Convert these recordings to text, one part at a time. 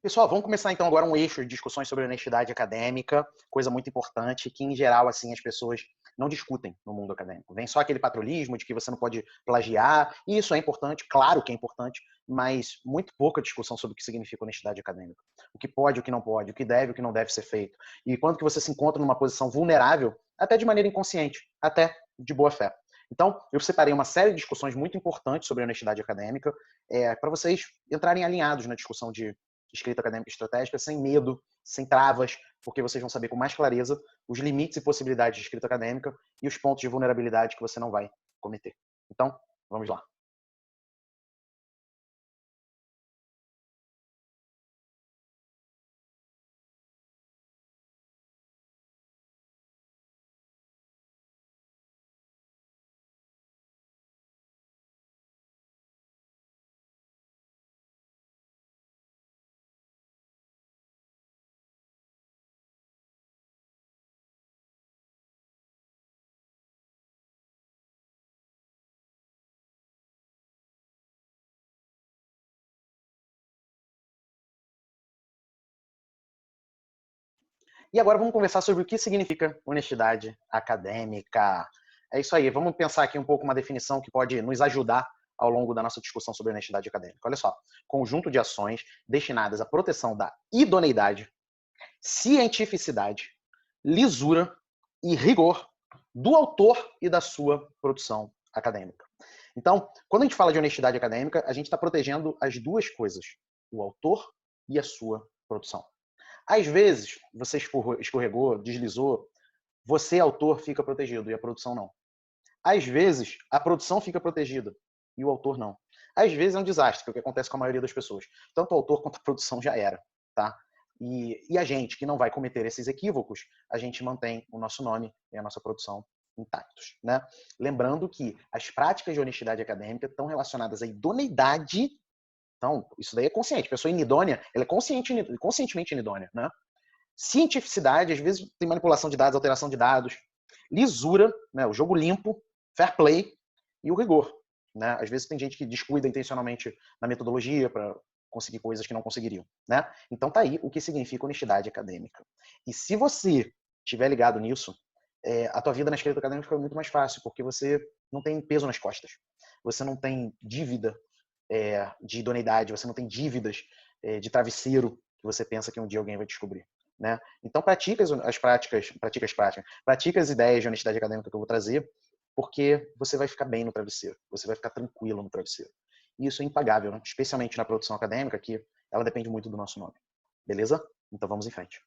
Pessoal, vamos começar então agora um eixo de discussões sobre honestidade acadêmica, coisa muito importante que, em geral, assim, as pessoas não discutem no mundo acadêmico. Vem só aquele patriotismo de que você não pode plagiar, e isso é importante, claro que é importante, mas muito pouca discussão sobre o que significa honestidade acadêmica. O que pode, o que não pode, o que não deve ser feito. E quando que você se encontra numa posição vulnerável, até de maneira inconsciente, até de boa fé. Então, eu separei uma série de discussões muito importantes sobre honestidade acadêmica, para vocês entrarem alinhados na discussão de escrita acadêmica estratégica, sem medo, sem travas, porque vocês vão saber com mais clareza os limites e possibilidades de escrita acadêmica e os pontos de vulnerabilidade que você não vai cometer. Então, vamos lá. E agora vamos conversar sobre o que significa honestidade acadêmica. É isso aí, vamos pensar aqui um pouco uma definição que pode nos ajudar ao longo da nossa discussão sobre honestidade acadêmica. Olha só, conjunto de ações destinadas à proteção da idoneidade, cientificidade, lisura e rigor do autor e da sua produção acadêmica. Então, quando a gente fala de honestidade acadêmica, a gente está protegendo as duas coisas, o autor e a sua produção. Às vezes, você escorregou, deslizou, você, autor, fica protegido e a produção não. Às vezes, a produção fica protegida e o autor não. Às vezes é um desastre, que é o que acontece com a maioria das pessoas. Tanto o autor quanto a produção já era, tá? E a gente, que não vai cometer esses equívocos, a gente mantém o nosso nome e a nossa produção intactos, né? Lembrando que as práticas de honestidade acadêmica estão relacionadas à idoneidade. Então, isso daí é consciente. A pessoa inidônea, ela é conscientemente inidônea, né? Cientificidade, às vezes tem manipulação de dados, alteração de dados. Lisura, né? O jogo limpo, fair play e o rigor, né? Às vezes tem gente que descuida intencionalmente na metodologia para conseguir coisas que não conseguiriam, né? Então tá aí o que significa honestidade acadêmica. E se você estiver ligado nisso, a tua vida na escrita acadêmica fica muito mais fácil, porque você não tem peso nas costas. Você não tem dívida de idoneidade, você não tem dívidas de travesseiro que você pensa que um dia alguém vai descobrir. Né? Então pratica as ideias de honestidade acadêmica que eu vou trazer, porque você vai ficar bem no travesseiro, você vai ficar tranquilo no travesseiro. E isso é impagável, né? Especialmente na produção acadêmica, que ela depende muito do nosso nome. Beleza? Então vamos em frente.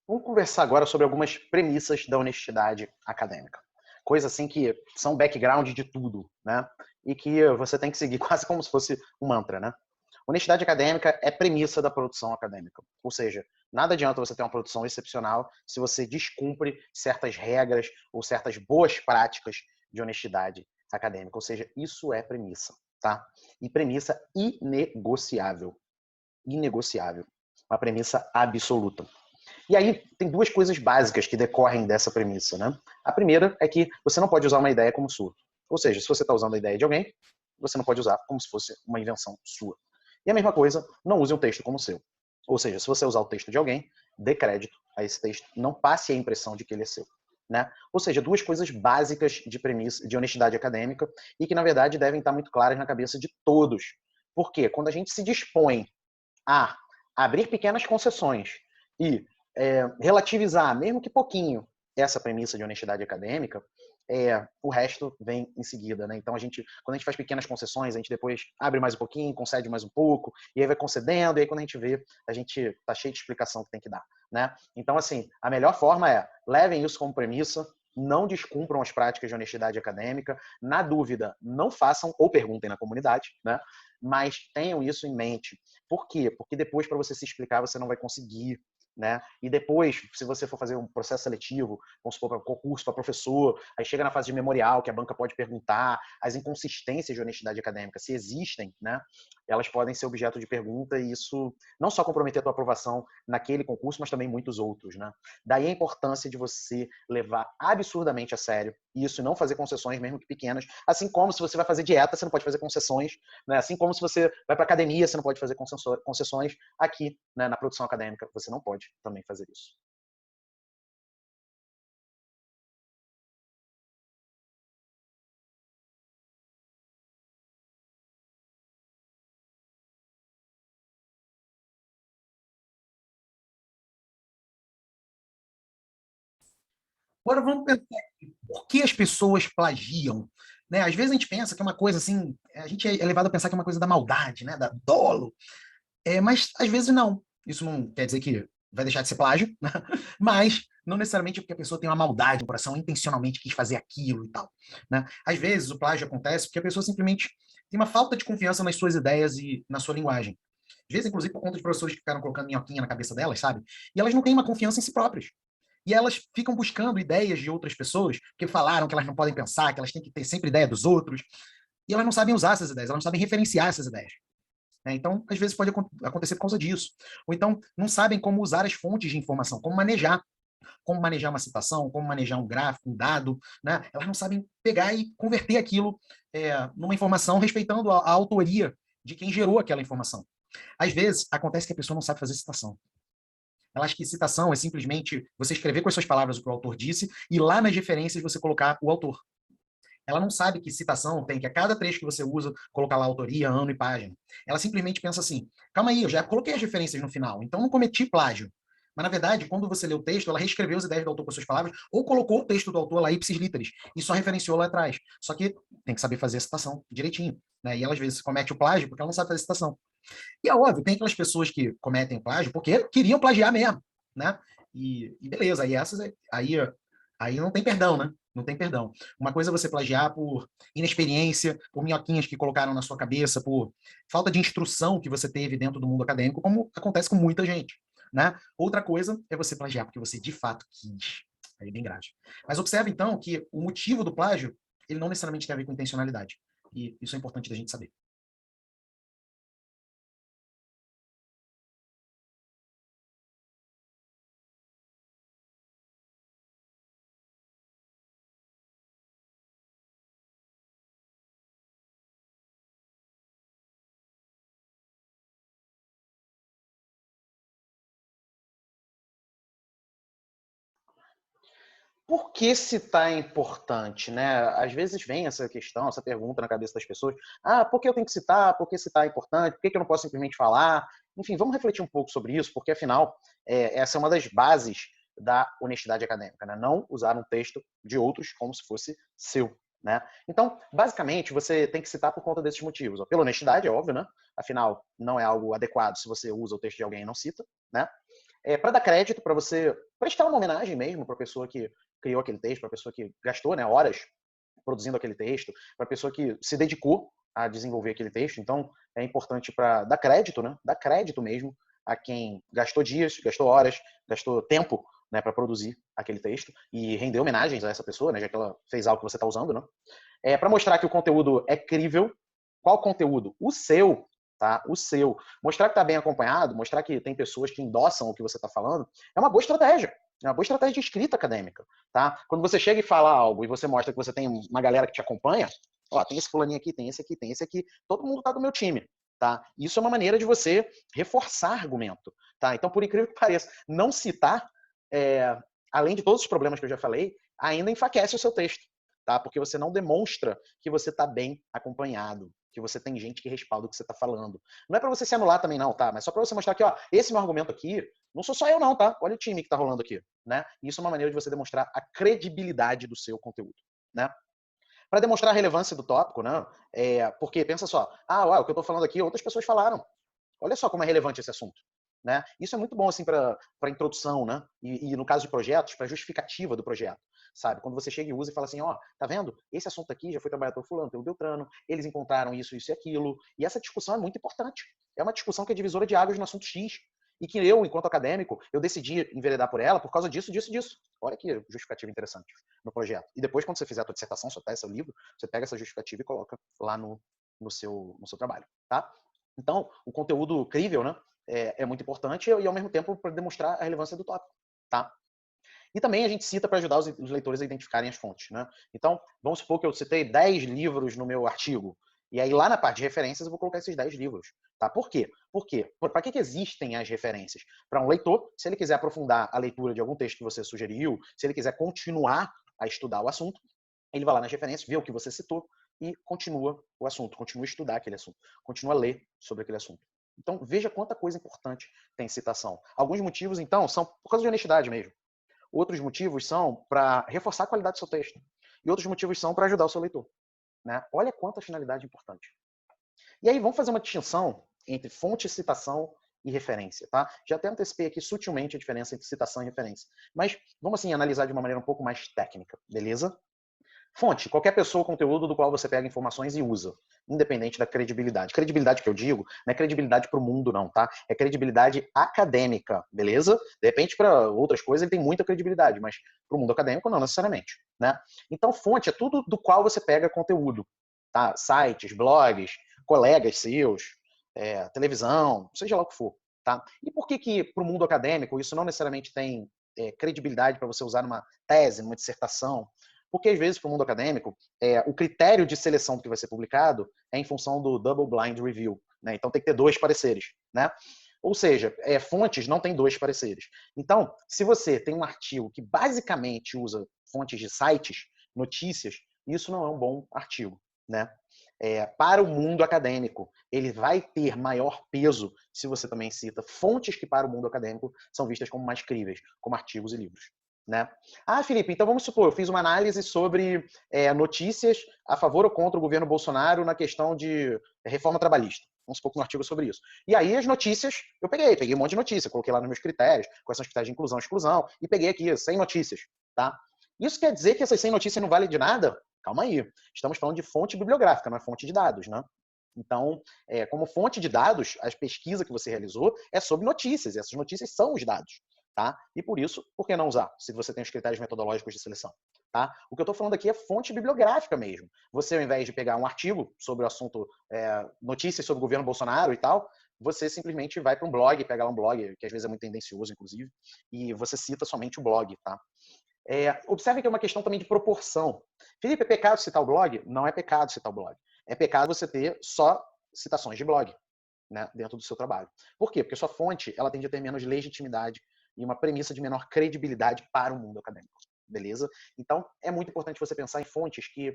Vamos conversar agora sobre algumas premissas da honestidade acadêmica. Coisa assim que são background de tudo, né? E que você tem que seguir quase como se fosse um mantra, né? Honestidade acadêmica é premissa da produção acadêmica. Ou seja, nada adianta você ter uma produção excepcional se você descumpre certas regras ou certas boas práticas de honestidade acadêmica. Ou seja, isso é premissa, tá? E premissa inegociável. Inegociável. Uma premissa absoluta. E aí tem duas coisas básicas que decorrem dessa premissa, né? A primeira é que você não pode usar uma ideia como sua. Ou seja, se você está usando a ideia de alguém, você não pode usar como se fosse uma invenção sua. E a mesma coisa, não use um texto como seu. Ou seja, se você usar o texto de alguém, dê crédito a esse texto, não passe a impressão de que ele é seu. Né? Ou seja, duas coisas básicas de premissa, de honestidade acadêmica e que, na verdade, devem estar muito claras na cabeça de todos. Por quê? Quando a gente se dispõe a abrir pequenas concessões e relativizar, mesmo que pouquinho, essa premissa de honestidade acadêmica, o resto vem em seguida, né? Então quando a gente faz pequenas concessões, a gente depois abre mais um pouquinho, concede mais um pouco, e aí vai concedendo, e aí quando a gente vê, a gente tá cheio de explicação que tem que dar, né? Então, assim, a melhor forma é levem isso como premissa, não descumpram as práticas de honestidade acadêmica, na dúvida, não façam ou perguntem na comunidade, né? Mas tenham isso em mente. Por quê? Porque depois, para você se explicar, você não vai conseguir, né? E depois, se você for fazer um processo seletivo, vamos supor, para concurso, para professor, aí chega na fase de memorial, que a banca pode perguntar, as inconsistências de honestidade acadêmica, se existem, né? Elas podem ser objeto de pergunta e isso não só comprometer a tua aprovação naquele concurso, mas também muitos outros, né? Daí a importância de você levar absurdamente a sério isso e não fazer concessões, mesmo que pequenas, assim como se você vai fazer dieta, você não pode fazer concessões, né? Assim como se você vai para academia, você não pode fazer concessões, aqui, né, na produção acadêmica, você não pode também fazer isso. Agora vamos pensar por que as pessoas plagiam, né? Às vezes a gente pensa que é uma coisa assim, a gente é levado a pensar que é uma coisa da maldade, né? Da dolo. Mas às vezes não. Isso não quer dizer que vai deixar de ser plágio, né? Mas não necessariamente porque a pessoa tem uma maldade no coração, intencionalmente quis fazer aquilo e tal, né? Às vezes o plágio acontece porque a pessoa simplesmente tem uma falta de confiança nas suas ideias e na sua linguagem. Às vezes, inclusive, por conta de professores que ficaram colocando minhoquinha na cabeça delas, sabe? E elas não têm uma confiança em si próprias. E elas ficam buscando ideias de outras pessoas, que falaram que elas não podem pensar, que elas têm que ter sempre ideia dos outros, e elas não sabem usar essas ideias, elas não sabem referenciar essas ideias. Então, às vezes pode acontecer por causa disso. Ou então, não sabem como usar as fontes de informação, como manejar uma citação, como manejar um gráfico, um dado, né? Elas não sabem pegar e converter aquilo numa informação respeitando a autoria de quem gerou aquela informação. Às vezes, acontece que a pessoa não sabe fazer citação. Ela acha que citação é simplesmente você escrever com as suas palavras o que o autor disse e lá nas referências você colocar o autor. Ela não sabe que citação tem que a cada trecho que você usa colocar lá autoria, ano e página. Ela simplesmente pensa assim: calma aí, eu já coloquei as referências no final, então não cometi plágio. Mas, na verdade, quando você lê o texto, ela reescreveu as ideias do autor com as suas palavras, ou colocou o texto do autor lá ipsis literis, e só referenciou lá atrás. Só que tem que saber fazer a citação direitinho. Né? E ela, às vezes, comete o plágio porque ela não sabe fazer citação. E é óbvio, tem aquelas pessoas que cometem plágio porque queriam plagiar mesmo, né? E beleza, aí essas aí não tem perdão, né? Não tem perdão. Uma coisa é você plagiar por inexperiência, por minhoquinhas que colocaram na sua cabeça, por falta de instrução que você teve dentro do mundo acadêmico, como acontece com muita gente, né? Outra coisa é você plagiar porque você de fato quis. Aí é bem grave. Mas observe então que o motivo do plágio, ele não necessariamente tem a ver com intencionalidade. E isso é importante da gente saber. Por que citar é importante, né? Às vezes vem essa questão, essa pergunta na cabeça das pessoas: ah, por que eu tenho que citar? Por que citar é importante? Por que eu não posso simplesmente falar? Enfim, vamos refletir um pouco sobre isso, porque afinal, essa é uma das bases da honestidade acadêmica, né? Não usar um texto de outros como se fosse seu. Né? Então, basicamente, você tem que citar por conta desses motivos. Pela honestidade, é óbvio, né? Afinal, não é algo adequado se você usa o texto de alguém e não cita, né? para dar crédito, para você prestar uma homenagem mesmo para a pessoa que criou aquele texto, para a pessoa que gastou, né, horas produzindo aquele texto, para a pessoa que se dedicou a desenvolver aquele texto. Então, é importante para dar crédito, né? Dar crédito mesmo a quem gastou dias, gastou horas, gastou tempo, né, para produzir aquele texto e render homenagens a essa pessoa, né, já que ela fez algo que você está usando, né? Para mostrar que o conteúdo é crível. Qual conteúdo? O seu, tá? O seu. Mostrar que está bem acompanhado, mostrar que tem pessoas que endossam o que você está falando, é uma boa estratégia. É uma boa estratégia de escrita acadêmica, tá? Quando você chega e fala algo e você mostra que você tem uma galera que te acompanha, ó, tem esse fulaninho aqui, tem esse aqui, tem esse aqui, todo mundo tá do meu time, tá? Isso é uma maneira de você reforçar argumento, tá? Então, por incrível que pareça, não citar, além de todos os problemas que eu já falei, ainda enfraquece o seu texto, tá? Porque você não demonstra que você está bem acompanhado, que você tem gente que respalda o que você está falando. Não é para você se anular também não, tá? Mas só para você mostrar que, ó, esse meu argumento aqui, não sou só eu não, tá? Olha o time que está rolando aqui, né? Isso é uma maneira de você demonstrar a credibilidade do seu conteúdo, né? Para demonstrar a relevância do tópico, né? Porque pensa só, o que eu estou falando aqui, outras pessoas falaram. Olha só como é relevante esse assunto. Né? Isso é muito bom assim para introdução, né? E no caso de projetos, para justificativa do projeto, sabe? Quando você chega e usa e fala assim, ó, tá vendo? Esse assunto aqui já foi trabalhado pelo fulano, pelo Beltrano, eles encontraram isso, isso e aquilo. E essa discussão é muito importante. É uma discussão que é divisora de águas no assunto X. E que eu, enquanto acadêmico, eu decidi enveredar por ela por causa disso, disso, disso. Olha que justificativa interessante no projeto. E depois, quando você fizer a tua dissertação, sua tese, seu livro, você pega essa justificativa e coloca lá no seu trabalho, tá? Então, o conteúdo crível, né? É muito importante e, ao mesmo tempo, para demonstrar a relevância do tópico, tá? E também a gente cita para ajudar os leitores a identificarem as fontes, né? Então, vamos supor que eu citei 10 livros no meu artigo, e aí lá na parte de referências eu vou colocar esses 10 livros, tá? Por quê? Para que existem as referências? Para um leitor, se ele quiser aprofundar a leitura de algum texto que você sugeriu, se ele quiser continuar a estudar o assunto, ele vai lá nas referências, vê o que você citou e continua o assunto, continua a estudar aquele assunto, continua a ler sobre aquele assunto. Então, veja quanta coisa importante tem citação. Alguns motivos, então, são por causa de honestidade mesmo. Outros motivos são para reforçar a qualidade do seu texto. E outros motivos são para ajudar o seu leitor. Né? Olha quanta finalidade importante. E aí, vamos fazer uma distinção entre fonte, citação e referência, tá? Já até antecipei aqui sutilmente a diferença entre citação e referência. Mas vamos, assim, analisar de uma maneira um pouco mais técnica, beleza? Fonte, qualquer pessoa ou conteúdo do qual você pega informações e usa, independente da credibilidade. Credibilidade que eu digo não é credibilidade para o mundo, não, tá? É credibilidade acadêmica, beleza? De repente, para outras coisas, ele tem muita credibilidade, mas para o mundo acadêmico, não necessariamente, né? Então, fonte é tudo do qual você pega conteúdo, tá? Sites, blogs, colegas seus, televisão, seja lá o que for, tá? E por que para o mundo acadêmico isso não necessariamente tem credibilidade para você usar numa tese, numa dissertação? Porque, às vezes, para o mundo acadêmico, o critério de seleção do que vai ser publicado é em função do Double Blind Review. Né? Então, tem que ter 2 pareceres. Né? Ou seja, fontes não tem 2 pareceres. Então, se você tem um artigo que basicamente usa fontes de sites, notícias, isso não é um bom artigo. Né? Para o mundo acadêmico, ele vai ter maior peso se você também cita fontes que, para o mundo acadêmico, são vistas como mais críveis, como artigos e livros. Né? Felipe, então vamos supor, eu fiz uma análise sobre notícias a favor ou contra o governo Bolsonaro na questão de reforma trabalhista. Vamos supor que um artigo sobre isso. E aí as notícias, eu peguei um monte de notícia, coloquei lá nos meus critérios, quais são os critérios de inclusão e exclusão, e peguei aqui 100 notícias. Tá? Isso quer dizer que essas 100 notícias não valem de nada? Calma aí. Estamos falando de fonte bibliográfica, não é fonte de dados, né? Então, como fonte de dados, a pesquisa que você realizou é sobre notícias, e essas notícias são os dados. Tá? E por isso, por que não usar, se você tem os critérios metodológicos de seleção? Tá? O que eu estou falando aqui é fonte bibliográfica mesmo. Você, ao invés de pegar um artigo sobre o assunto, notícias sobre o governo Bolsonaro e tal, você simplesmente vai para um blog, pega lá um blog, que às vezes é muito tendencioso, inclusive, e você cita somente o blog. Tá? Observe que é uma questão também de proporção. Felipe, é pecado citar o blog? Não é pecado citar o blog. É pecado você ter só citações de blog, né, dentro do seu trabalho. Por quê? Porque sua fonte ela tende a ter menos legitimidade e uma premissa de menor credibilidade para o mundo acadêmico, beleza? Então, é muito importante você pensar em fontes que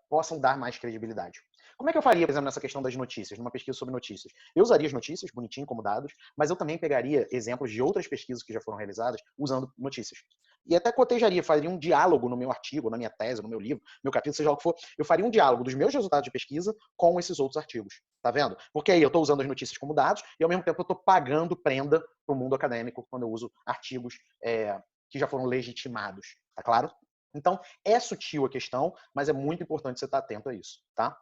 possam dar mais credibilidade. Como é que eu faria, por exemplo, nessa questão das notícias, numa pesquisa sobre notícias? Eu usaria as notícias, bonitinho, como dados, mas eu também pegaria exemplos de outras pesquisas que já foram realizadas usando notícias. e até cotejaria, faria um diálogo no meu artigo, na minha tese, no meu livro, no meu capítulo, seja lá o que for, eu faria um diálogo dos meus resultados de pesquisa com esses outros artigos, tá vendo? Porque aí eu estou usando as notícias como dados e ao mesmo tempo eu estou pagando prenda para o mundo acadêmico quando eu uso artigos que já foram legitimados, tá claro? Então, é sutil a questão, mas é muito importante você estar atento a isso, tá?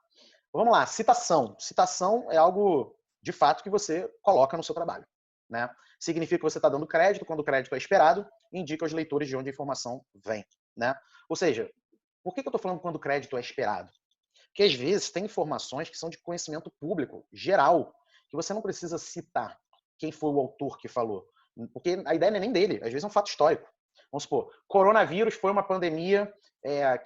Vamos lá, citação. Citação é algo, de fato, que você coloca no seu trabalho, né? Significa que você está dando crédito quando o crédito é esperado e indica aos leitores de onde a informação vem, né? Ou seja, por que eu estou falando quando o crédito é esperado? Porque às vezes tem informações que são de conhecimento público, geral, que você não precisa citar quem foi o autor que falou, porque a ideia não é nem dele, às vezes é um fato histórico. Vamos supor, coronavírus foi uma pandemia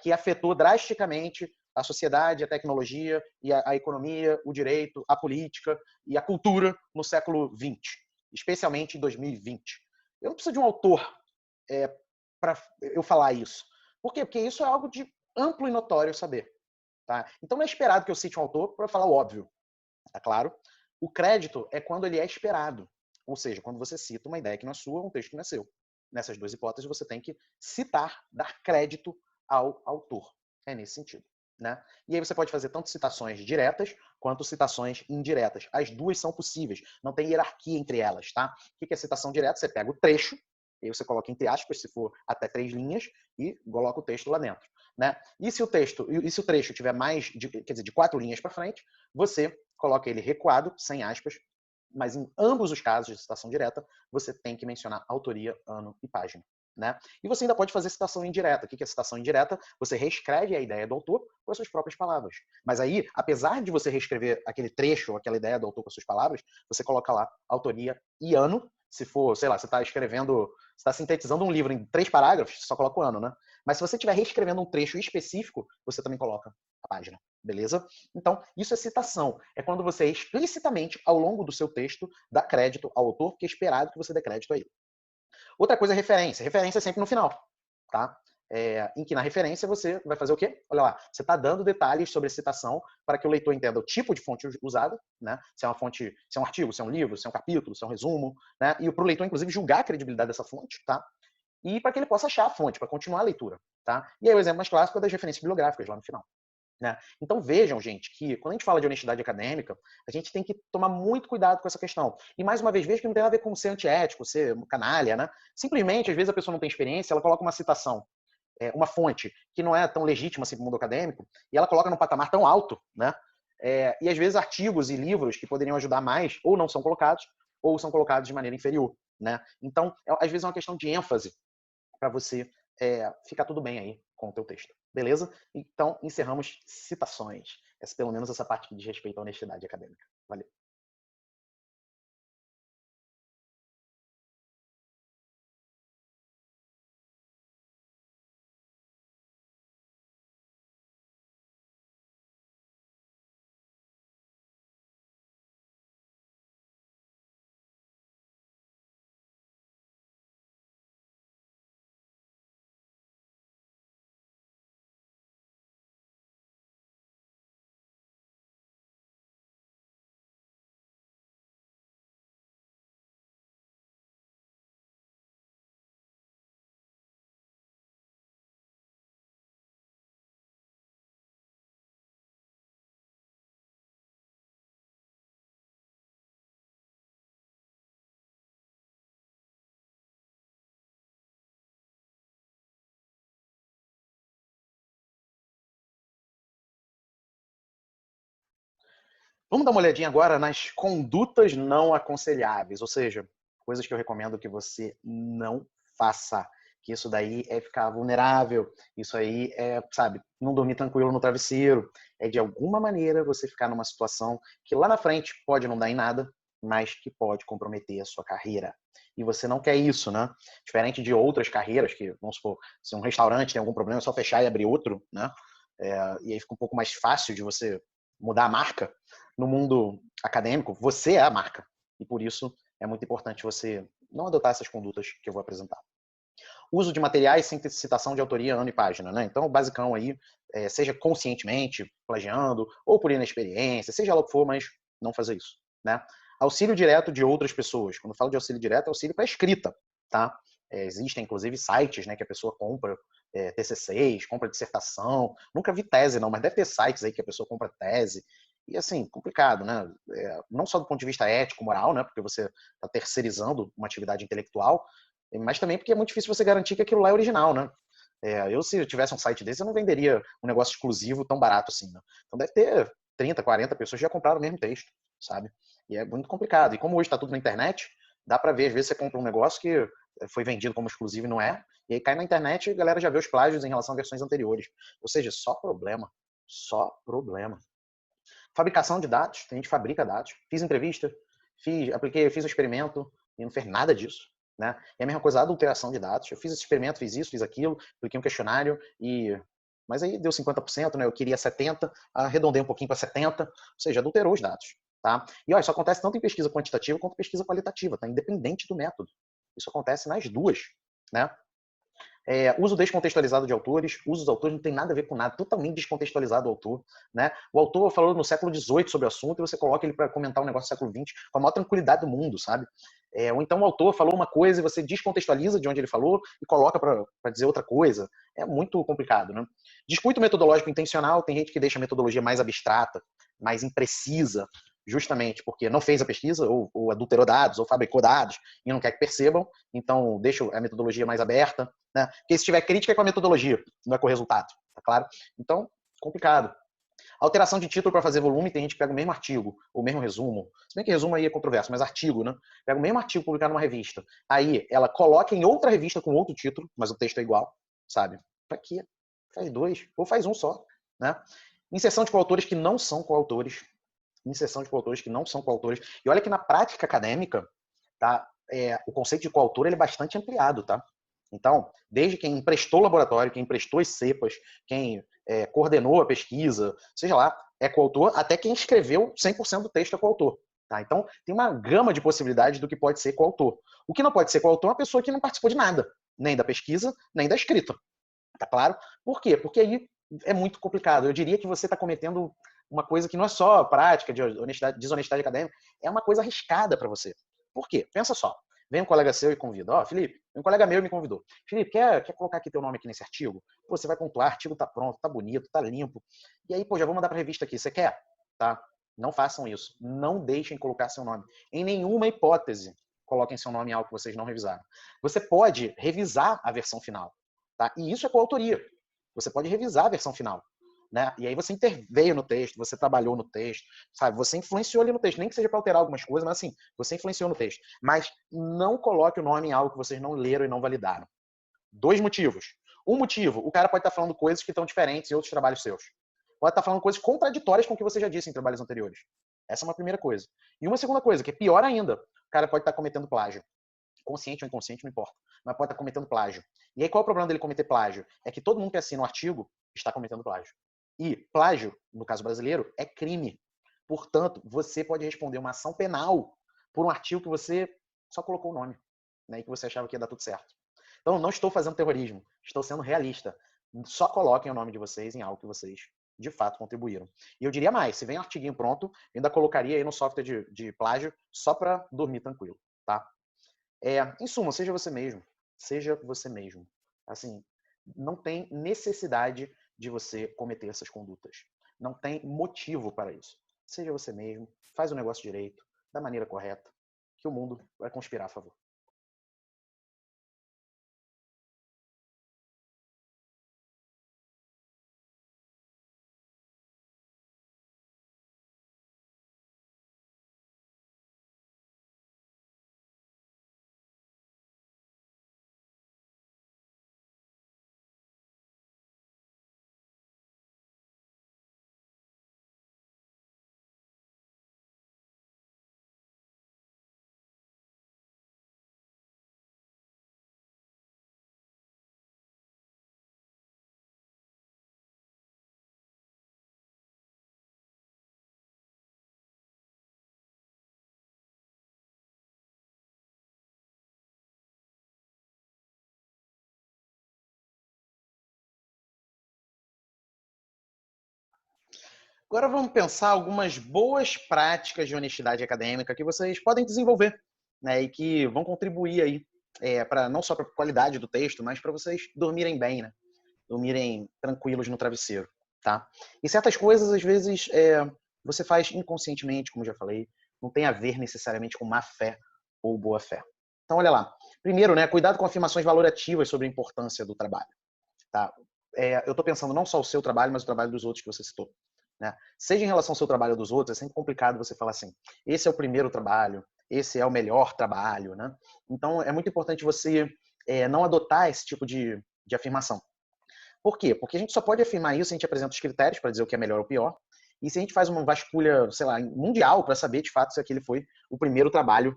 que afetou drasticamente a sociedade, a tecnologia, e a economia, o direito, a política e a cultura no século XX, especialmente em 2020. Eu não preciso de um autor para eu falar isso. Por quê? Porque isso é algo de amplo e notório saber. Tá? Então não é esperado que eu cite um autor para falar o óbvio. Tá claro? O crédito é quando ele é esperado. Ou seja, quando você cita uma ideia que não é sua, um texto que não é seu. Nessas duas hipóteses, você tem que citar, dar crédito ao autor. É nesse sentido. Né? E aí você pode fazer tanto citações diretas quanto citações indiretas. As duas são possíveis. Não tem hierarquia entre elas. Tá? O que é citação direta? Você pega o trecho, e aí você coloca entre aspas, se for até 3 linhas, e coloca o texto lá dentro. Né? E se o trecho tiver mais de 4 linhas para frente, você coloca ele recuado, sem aspas, mas em ambos os casos de citação direta, você tem que mencionar autoria, ano e página. Né? E você ainda pode fazer citação indireta. O que é citação indireta? Você reescreve a ideia do autor com as suas próprias palavras. Mas aí, apesar de você reescrever aquele trecho ou aquela ideia do autor com as suas palavras, você coloca lá autoria e ano. Se for, sei lá, você está escrevendo, você está sintetizando um livro em 3 parágrafos, você só coloca o ano, né? Mas se você estiver reescrevendo um trecho específico, você também coloca a página, beleza? Então, isso é citação. É quando você explicitamente, ao longo do seu texto, dá crédito ao autor, porque é esperado que você dê crédito a ele. Outra coisa é referência. Referência é sempre no final, tá? Em que na referência você vai fazer o quê? Olha lá, você está dando detalhes sobre a citação para que o leitor entenda o tipo de fonte usada, né? Se é uma fonte, se é um artigo, se é um livro, se é um capítulo, se é um resumo, né? E para o leitor, inclusive, julgar a credibilidade dessa fonte, tá? E para que ele possa achar a fonte, para continuar a leitura, tá? E aí o exemplo mais clássico é das referências bibliográficas lá no final. Né? Então vejam, gente, que quando a gente fala de honestidade acadêmica, a gente tem que tomar muito cuidado com essa questão. E mais uma vez, veja que não tem nada a ver com ser antiético, ser canalha, né? Simplesmente, às vezes a pessoa não tem experiência, ela coloca uma citação, uma fonte que não é tão legítima assim para o mundo acadêmico, e ela coloca num patamar tão alto, né? E às vezes artigos e livros que poderiam ajudar mais, ou não são colocados, ou são colocados de maneira inferior, né? Então, às vezes é uma questão de ênfase para você ficar tudo bem aí com o teu texto. Beleza? Então, encerramos citações. Pelo menos essa parte que diz respeito à honestidade acadêmica. Valeu. Vamos dar uma olhadinha agora nas condutas não aconselháveis, ou seja, coisas que eu recomendo que você não faça. Que isso daí é ficar vulnerável, isso aí é, sabe, não dormir tranquilo no travesseiro, é de alguma maneira você ficar numa situação que lá na frente pode não dar em nada, mas que pode comprometer a sua carreira. E você não quer isso, né? Diferente de outras carreiras, que, vamos supor, se um restaurante tem algum problema, é só fechar e abrir outro, né? E aí fica um pouco mais fácil de você mudar a marca. No mundo acadêmico, você é a marca. E por isso é muito importante você não adotar essas condutas que eu vou apresentar. Uso de materiais sem citação de autoria, ano e página. Né? Então, o basicão aí, seja conscientemente plagiando, ou por inexperiência, seja lá o que for, mas não fazer isso. Né? Auxílio direto de outras pessoas. Quando eu falo de auxílio direto, é auxílio para escrita. Tá? Existem, inclusive, sites, né, que a pessoa compra TCCs, compra dissertação. Nunca vi tese, não, mas deve ter sites aí que a pessoa compra tese. E, assim, complicado, né? Não só do ponto de vista ético, moral, né? Porque você está terceirizando uma atividade intelectual, mas também porque é muito difícil você garantir que aquilo lá é original, né? Eu, se eu tivesse um site desse, eu não venderia um negócio exclusivo tão barato assim, né? Então deve ter 30, 40 pessoas que já compraram o mesmo texto, sabe? E é muito complicado. E como hoje está tudo na internet, dá para ver, às vezes você compra um negócio que foi vendido como exclusivo e não é, e aí cai na internet e a galera já vê os plágios em relação a versões anteriores. Ou seja, só problema. Só problema. Fabricação de dados, a gente fabrica dados. Fiz entrevista, fiz um experimento e não fez nada disso. Né? E a mesma coisa, a adulteração de dados. Eu fiz esse experimento, fiz isso, fiz aquilo, apliquei um questionário mas aí deu 50%, né? Eu queria 70%, arredondei um pouquinho para 70%, ou seja, adulterou os dados. Tá? E olha, isso acontece tanto em pesquisa quantitativa quanto em pesquisa qualitativa, tá? Independente do método. Isso acontece nas duas. Né? Uso descontextualizado de autores, uso dos autores não tem nada a ver com nada, totalmente descontextualizado o autor. Né? O autor falou no século XVIII sobre o assunto e você coloca ele para comentar um negócio do século XX com a maior tranquilidade do mundo, sabe? Ou então o autor falou uma coisa e você descontextualiza de onde ele falou e coloca para dizer outra coisa. É muito complicado. Né? Descuido metodológico intencional, tem gente que deixa a metodologia mais abstrata, mais imprecisa, justamente porque não fez a pesquisa, ou adulterou dados, ou fabricou dados, e não quer que percebam, então deixa a metodologia mais aberta, né? Porque se tiver crítica é com a metodologia, não é com o resultado, tá claro? Então, complicado. Alteração de título para fazer volume, tem gente que pega o mesmo artigo, ou o mesmo resumo, se bem que resumo aí é controverso, mas artigo, né? Pega o mesmo artigo publicado numa revista, aí ela coloca em outra revista com outro título, mas o texto é igual, sabe? Pra quê? Faz dois, ou faz um só, né? Inserção de coautores que não são coautores, inserção de coautores que não são coautores. E olha que na prática acadêmica, tá, o conceito de coautor ele é bastante ampliado, tá? Então, desde quem emprestou o laboratório, quem emprestou as cepas, quem coordenou a pesquisa, seja lá, é coautor, até quem escreveu 100% do texto é coautor. Tá? Então, tem uma gama de possibilidades do que pode ser coautor. O que não pode ser coautor é uma pessoa que não participou de nada, nem da pesquisa, nem da escrita. Tá claro? Por quê? Porque aí é muito complicado. Eu diria que você está cometendo uma coisa que não é só prática de desonestidade acadêmica, é uma coisa arriscada para você. Por quê? Pensa só. Vem um colega seu e convida. Ó, Felipe, um colega meu me convidou. Felipe, quer colocar aqui teu nome aqui nesse artigo? Pô, você vai pontuar, o artigo tá pronto, tá bonito, tá limpo. E aí, pô, já vou mandar pra revista aqui. Você quer? Tá? Não façam isso. Não deixem colocar seu nome. Em nenhuma hipótese, coloquem seu nome em algo que vocês não revisaram. Você pode revisar a versão final. Tá? E isso é coautoria. Você pode revisar a versão final. Né? E aí você interveio no texto, você trabalhou no texto, sabe? Você influenciou ali no texto, nem que seja para alterar algumas coisas, mas assim, você influenciou no texto. Mas não coloque o nome em algo que vocês não leram e não validaram. 2 motivos. Um motivo, o cara pode estar falando coisas que estão diferentes em outros trabalhos seus. Pode estar falando coisas contraditórias com o que você já disse em trabalhos anteriores. Essa é uma primeira coisa. E uma segunda coisa, que é pior ainda, o cara pode estar cometendo plágio. Consciente ou inconsciente, não importa. Mas pode estar cometendo plágio. E aí qual é o problema dele cometer plágio? É que todo mundo que assina um artigo está cometendo plágio. E plágio, no caso brasileiro, é crime. Portanto, você pode responder uma ação penal por um artigo que você só colocou o nome, né, e que você achava que ia dar tudo certo. Então, não estou fazendo terrorismo, estou sendo realista. Só coloquem o nome de vocês em algo que vocês de fato contribuíram. E eu diria mais, se vem um artiguinho pronto, eu ainda colocaria aí no software de plágio só para dormir tranquilo, tá? Em suma, seja você mesmo. Seja você mesmo. Assim, não tem necessidade de você cometer essas condutas. Não tem motivo para isso. Seja você mesmo, faz o negócio direito, da maneira correta, que o mundo vai conspirar a favor. Agora vamos pensar algumas boas práticas de honestidade acadêmica que vocês podem desenvolver, né, e que vão contribuir aí não só para a qualidade do texto, mas para vocês dormirem bem, né? Dormirem tranquilos no travesseiro, tá? E certas coisas, às vezes, você faz inconscientemente, como já falei, não tem a ver necessariamente com má fé ou boa fé. Então, olha lá. Primeiro, né, cuidado com afirmações valorativas sobre a importância do trabalho, tá? Eu estou pensando não só o seu trabalho, mas o trabalho dos outros que você citou, né? Seja em relação ao seu trabalho ou dos outros, é sempre complicado você falar assim, esse é o primeiro trabalho, esse é o melhor trabalho, né? Então, é muito importante você não adotar esse tipo de afirmação. Por quê? Porque a gente só pode afirmar isso se a gente apresenta os critérios para dizer o que é melhor ou pior, e se a gente faz uma vasculha, sei lá, mundial para saber de fato se aquele foi o primeiro trabalho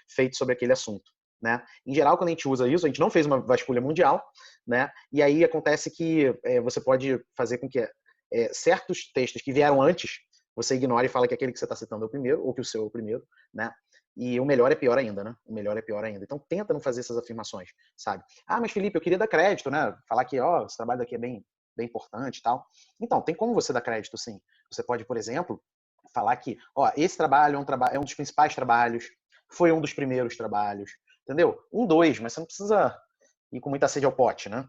feito sobre aquele assunto, né? Em geral, quando a gente usa isso, a gente não fez uma vasculha mundial, né? E aí acontece que você pode fazer com que certos textos que vieram antes, você ignore e fala que aquele que você está citando é o primeiro, ou que o seu é o primeiro, né? E o melhor é pior ainda, né? O melhor é pior ainda. Então tenta não fazer essas afirmações, sabe? Ah, mas Felipe, eu queria dar crédito, né? Falar que, ó, esse trabalho daqui é bem importante e tal. Então, tem como você dar crédito, sim. Você pode, por exemplo, falar que, ó, esse trabalho é um dos principais trabalhos, foi um dos primeiros trabalhos, entendeu? Um, dois, mas você não precisa ir com muita sede ao pote, né?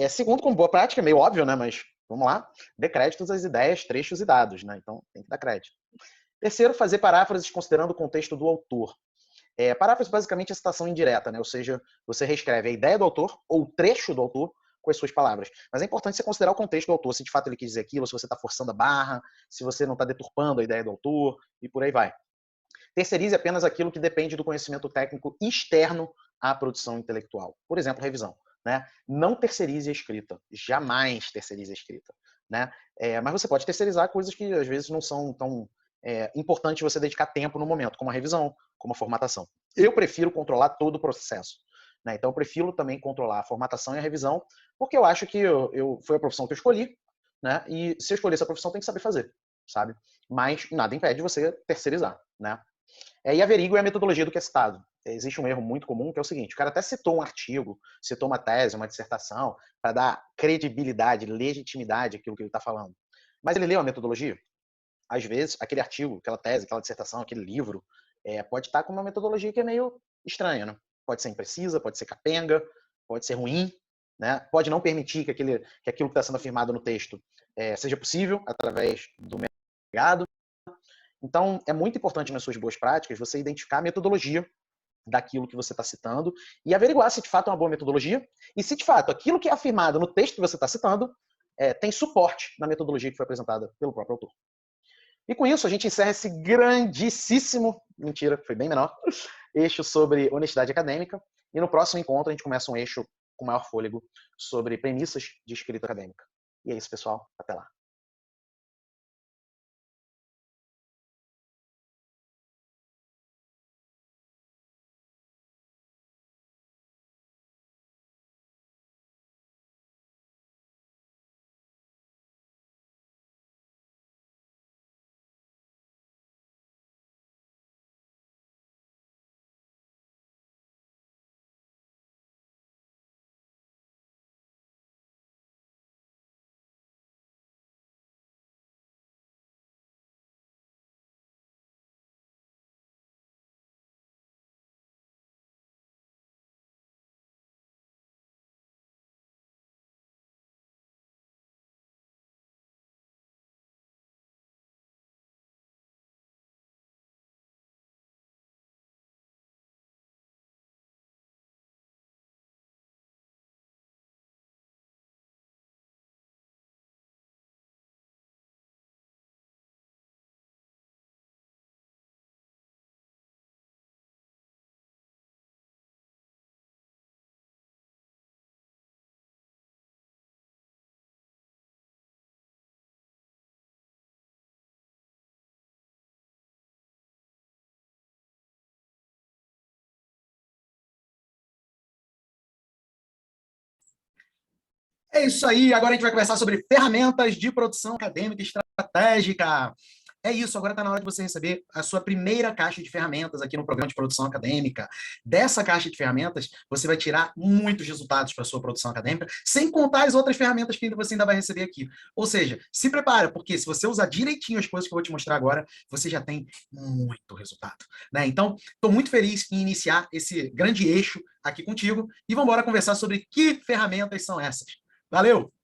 Segundo, como boa prática, é meio óbvio, né? Mas vamos lá, dê créditos às ideias, trechos e dados, né? Então, tem que dar crédito. Terceiro, fazer paráfrases considerando o contexto do autor. Paráfrase basicamente é citação indireta, né? Ou seja, você reescreve a ideia do autor ou o trecho do autor com as suas palavras. Mas é importante você considerar o contexto do autor, se de fato ele quis dizer aquilo, se você está forçando a barra, se você não está deturpando a ideia do autor, e por aí vai. Terceirize apenas aquilo que depende do conhecimento técnico externo à produção intelectual. Por exemplo, revisão. Né? Não terceirize a escrita. Jamais terceirize a escrita. Né? Mas você pode terceirizar coisas que às vezes não são tão importantes você dedicar tempo no momento, como a revisão, como a formatação. Eu prefiro controlar todo o processo. Né? Então, eu prefiro também controlar a formatação e a revisão, porque eu acho que foi a profissão que eu escolhi, né? E se eu escolher essa profissão, tem que saber fazer, sabe? Mas nada impede você terceirizar, né? E averigue a metodologia do que é citado. Existe um erro muito comum que é o seguinte: o cara até citou um artigo, citou uma tese, uma dissertação, para dar credibilidade, legitimidade àquilo que ele está falando. Mas ele leu a metodologia? Às vezes, aquele artigo, aquela tese, aquela dissertação, aquele livro, pode estar com uma metodologia que é meio estranha, né? Pode ser imprecisa, pode ser capenga, pode ser ruim, né? Pode não permitir que aquilo que está sendo afirmado no texto seja possível através do mercado. Então, é muito importante nas suas boas práticas você identificar a metodologia daquilo que você está citando e averiguar se de fato é uma boa metodologia e se de fato aquilo que é afirmado no texto que você está citando tem suporte na metodologia que foi apresentada pelo próprio autor. E com isso a gente encerra esse grandíssimo, mentira, foi bem menor, eixo sobre honestidade acadêmica, e no próximo encontro a gente começa um eixo com maior fôlego sobre premissas de escrita acadêmica. E é isso, pessoal. Até lá. É isso aí, agora a gente vai conversar sobre ferramentas de produção acadêmica estratégica. é isso, agora está na hora de você receber a sua primeira caixa de ferramentas aqui no programa de produção acadêmica. Dessa caixa de ferramentas, você vai tirar muitos resultados para a sua produção acadêmica, sem contar as outras ferramentas que você ainda vai receber aqui. Ou seja, se prepara, porque se você usar direitinho as coisas que eu vou te mostrar agora, você já tem muito resultado, né? Então, estou muito feliz em iniciar esse grande eixo aqui contigo e vamos embora conversar sobre que ferramentas são essas. Valeu!